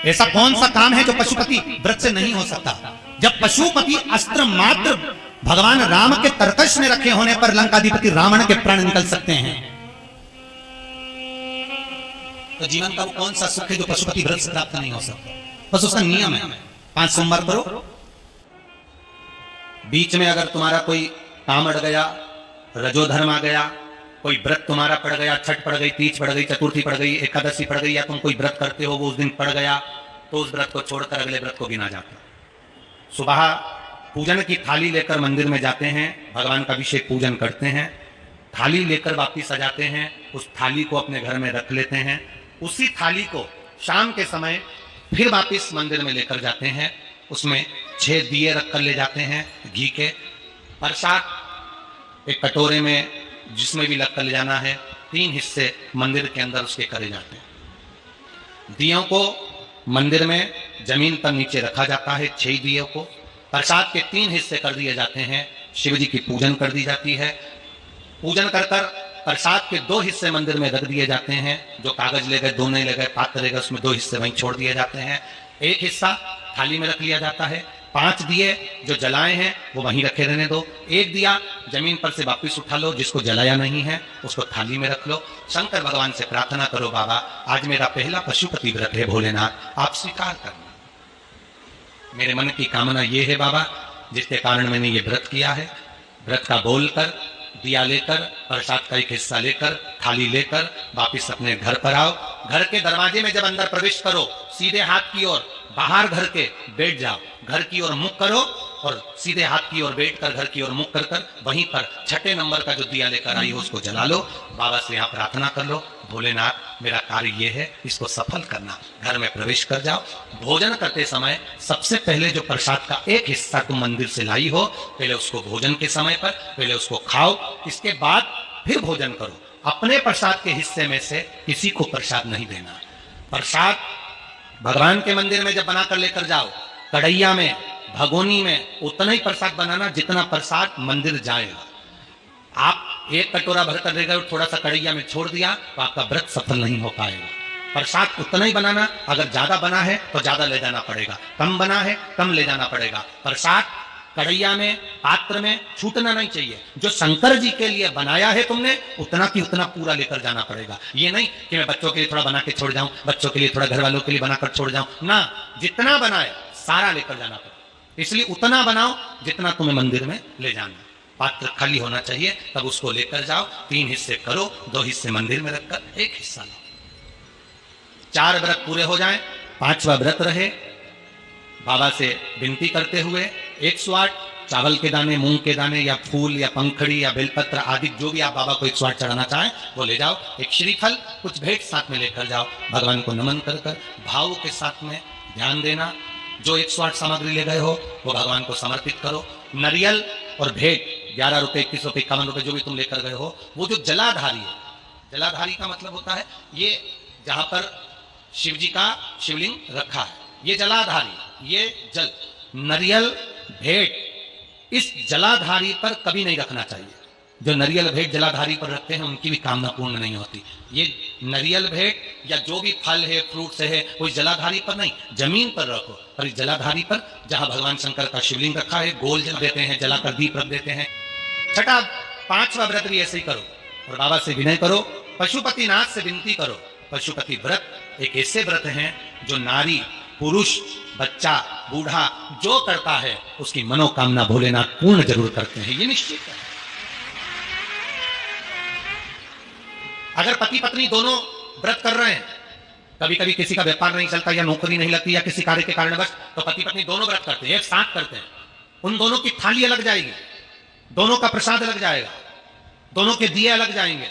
ऐसा कौन सा काम है जो पशुपति व्रत से नहीं हो सकता? जब पशुपति अस्त्र मात्र भगवान राम के तरकश में रखे होने पर लंकाधिपति रावण के प्राण निकल सकते हैं, तो जीवन का वो कौन सा सुख है जो पशुपति व्रत से प्राप्त नहीं हो सकता? बस उसका नियम है, 5 सोमवार करो। बीच में अगर तुम्हारा कोई काम अड़ गया, रजोधर्म आ गया, कोई व्रत तुम्हारा पड़ गया, छठ पड़ गई, तीज पड़ गई, चतुर्थी पड़ गई, एकादशी पड़ गई, या तुम कोई व्रत करते हो वो उस दिन पड़ गया, तो उस व्रत को छोड़कर अगले व्रत को गिना जाता है। सुबह पूजन की थाली लेकर मंदिर में जाते हैं, भगवान का अभिषेक पूजन करते हैं, थाली लेकर वापिस आ जाते हैं, उस थाली को अपने घर में रख लेते हैं, उसी थाली को शाम के समय फिर वापिस मंदिर में लेकर जाते हैं, उसमें 6 दिए रखकर ले जाते हैं घी के, प्रसाद एक कटोरे में जिसमें भी लगकर ले जाना है, 3 हिस्से मंदिर के अंदर उसके करे जाते हैं। दियों को मंदिर में जमीन पर नीचे रखा जाता है, 6 दियों को प्रसाद के 3 हिस्से कर दिए जाते हैं, शिव जी की पूजन कर दी जाती है। पूजन कर कर प्रसाद के 2 हिस्से मंदिर में रख दिए जाते हैं, जो कागज ले गए, 2 नहीं ले गए, पात्र ले गए, उसमें 2 हिस्से वहीं छोड़ दिए जाते हैं, 1 हिस्सा थाली में रख लिया जाता है। 5 दिए जो जलाए हैं वो वहीं रखे रहने दो, 1 दिया जमीन पर से वापिस उठा लो, जिसको जलाया नहीं है उसको थाली में रख लो। शंकर भगवान से प्रार्थना करो, बाबा आज मेरा पहला पशुपति व्रत है, भोलेनाथ आप स्वीकार करना, मेरे मन की कामना ये है बाबा जिसके कारण मैंने ये व्रत किया है। व्रत का बोलकर, दिया लेकर, प्रसाद का 1 हिस्सा लेकर, थाली लेकर वापिस अपने घर पर आओ। घर के दरवाजे में जब अंदर प्रवेश करो, सीधे हाथ की ओर बाहर घर के बैठ जाओ, घर की ओर मुख करो और सीधे हाथ की ओर बैठकर घर की ओर मुख कर कर वहीं पर 6ठे नंबर का जो दिया लेकर आई हो उसको जला लो। बाबा से यहाँ प्रार्थना कर लो, भोलेनाथ मेरा कार्य ये है, इसको सफल करना। घर में प्रवेश कर जाओ। भोजन करते समय सबसे पहले जो प्रसाद का 1 हिस्सा तुम मंदिर से लाई हो, पहले उसको भोजन के समय पर पहले उसको खाओ, इसके बाद फिर भोजन करो। अपने प्रसाद के हिस्से में से किसी को प्रसाद नहीं देना। प्रसाद भगवान के मंदिर में जब बनाकर लेकर जाओ, कढ़ैया में, भगोनी में उतना ही प्रसाद बनाना जितना प्रसाद मंदिर जाएगा। आप 1 कटोरा भरकर ले गए, थोड़ा सा कढ़ैया में छोड़ दिया तो आपका व्रत सफल नहीं हो पाएगा। प्रसाद उतना ही बनाना, अगर ज्यादा बना है तो ज्यादा ले जाना पड़ेगा, कम बना है कम ले जाना पड़ेगा। प्रसाद कढ़ैया में, पात्र में छूटना नहीं चाहिए। जो शंकर जी के लिए बनाया है तुमने उतना की उतना पूरा लेकर जाना पड़ेगा। ये नहीं कि मैं बच्चों के लिए थोड़ा बना के छोड़ जाऊं, बच्चों के लिए थोड़ा घर वालों के लिए बनाकर छोड़ जाऊं, ना, जितना बनाए सारा लेकर जाना पड़ेगा। इसलिए उतना बनाओ जितना तुम्हें मंदिर में ले जाना। पात्र खाली होना चाहिए, तब उसको लेकर जाओ, 3 हिस्से करो, 2 हिस्से मंदिर में रखकर 1 हिस्सा लो। 4 व्रत पूरे हो जाएं, 5वां व्रत रहे, बाबा से विनती करते हुए 108 चावल के दाने, मूंग के दाने या फूल या पंखड़ी या बेलपत्र आदि जो भी आप बाबा को 108 चढ़ाना चाहें वो ले जाओ। 1 श्रीफल, कुछ भेंट साथ में लेकर जाओ। भगवान को नमन कर कर भाव के साथ में ध्यान देना। जो 108 सामग्री ले गए हो वो भगवान को समर्पित करो। नरियल और भेंट 11 रुपए, 21 रुपए, 51 रुपए जो भी तुम लेकर गए हो, वो जो जलाधारी है, जलाधारी का मतलब होता है ये जहां पर शिव जी का शिवलिंग रखा है, ये जलाधारी, ये जल, नरियल भेंट इस जलाधारी पर कभी नहीं रखना चाहिए। जो नरियल भेंट जलाधारी पर रखते हैं उनकी भी कामना पूर्ण नहीं होती। ये नरियल भेंट या जो भी फल है, फ्रूट्स है, कोई जलाधारी पर नहीं, जमीन पर रखो। और इस जलाधारी पर जहां भगवान शंकर का शिवलिंग रखा है, गोल जल देते हैं, जलाकर दीप रख देते हैं। 6ठा 5वां व्रत भी ऐसे ही करो और बाबा से विनय करो, पशुपतिनाथ से विनती करो। पशुपति व्रत एक ऐसे व्रत हैं जो नारी, पुरुष, बच्चा, बूढ़ा जो करता है उसकी मनोकामना भोलेनाथ पूर्ण जरूर करते हैं, ये निश्चित है। अगर पति पत्नी दोनों व्रत कर रहे हैं, कभी कभी किसी का व्यापार नहीं चलता या नौकरी नहीं लगती या किसी कार्य के कारणवश, तो पति पत्नी दोनों व्रत करते हैं, एक साथ करते हैं। उन दोनों की थाली अलग जाएगी, दोनों का प्रसाद अलग जाएगा, दोनों के दिए अलग जाएंगे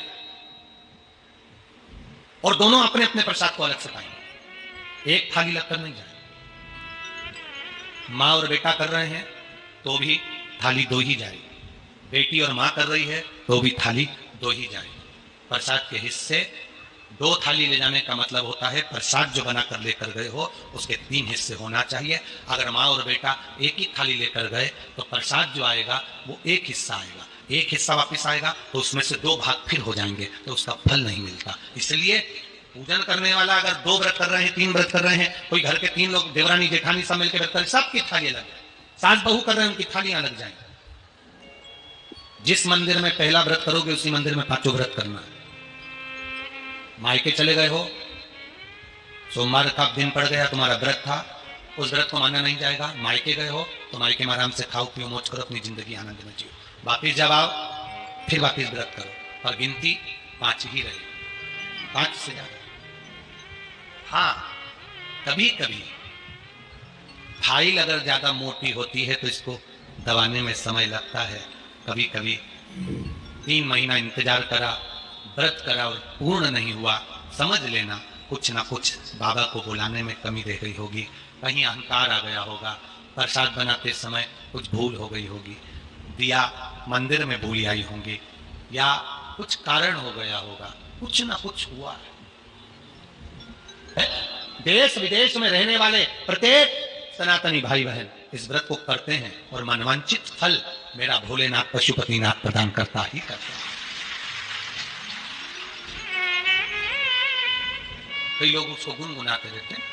और दोनों अपने अपने प्रसाद को अलग से पाएंगे, एक थाली लगकर नहीं जाएगी। माँ और बेटा कर रहे हैं तो भी थाली 2 ही जाएगी, बेटी और माँ कर रही है तो भी थाली 2 ही जाएगी। प्रसाद के हिस्से 2 थाली ले जाने का मतलब होता है प्रसाद जो बनाकर लेकर गए हो उसके 3 हिस्से होना चाहिए। अगर माँ और बेटा एक ही थाली लेकर गए तो प्रसाद जो आएगा वो 1 हिस्सा आएगा, 1 हिस्सा वापस आएगा तो उसमें से 2 भाग फिर हो जाएंगे, तो उसका फल नहीं मिलता। इसलिए पूजन करने वाला अगर 2 व्रत कर रहे हैं, 3 व्रत कर रहे हैं, कोई घर के 3 लोग देवरानी जेठानी सब मिलकर व्रत करें, सबकी थाली अलग है। सास बहू कर रहे हैं, उनकी थालियां अलग जाएंगी। जिस मंदिर में पहला व्रत करोगे उसी मंदिर में 5 व्रत करना है। मायके चले गए हो, सोमवार का दिन पड़ गया, तुम्हारा व्रत था, उस व्रत को माना नहीं जाएगा। मायके गए हो तो मायके में आराम से खाओ पियो मौज करो, अपनी जिंदगी आनंद में जियो। वापिस जब आओ फिर वापिस व्रत करो, और गिनती 5 ही रहे, 5 से ज्यादा। हाँ, कभी कभी फाइल अगर ज्यादा मोटी होती है तो इसको दबाने में समय लगता है। कभी कभी 3 महीना इंतजार करा, व्रत करा और पूर्ण नहीं हुआ, समझ लेना कुछ ना कुछ बाबा को बुलाने में कमी रह गई होगी, कहीं अहंकार आ गया होगा, प्रसाद बनाते समय कुछ भूल हो गई होगी, दिया मंदिर में भूल आई होंगी, या कुछ कारण हो गया होगा, कुछ ना कुछ हुआ है। देश विदेश में रहने वाले प्रत्येक सनातनी भाई बहन इस व्रत को करते हैं और मनवांचित फल मेरा भोलेनाथ पशुपतिनाथ प्रदान करता ही करता है। कई लोग उसको गुनगुनाते रहते हैं।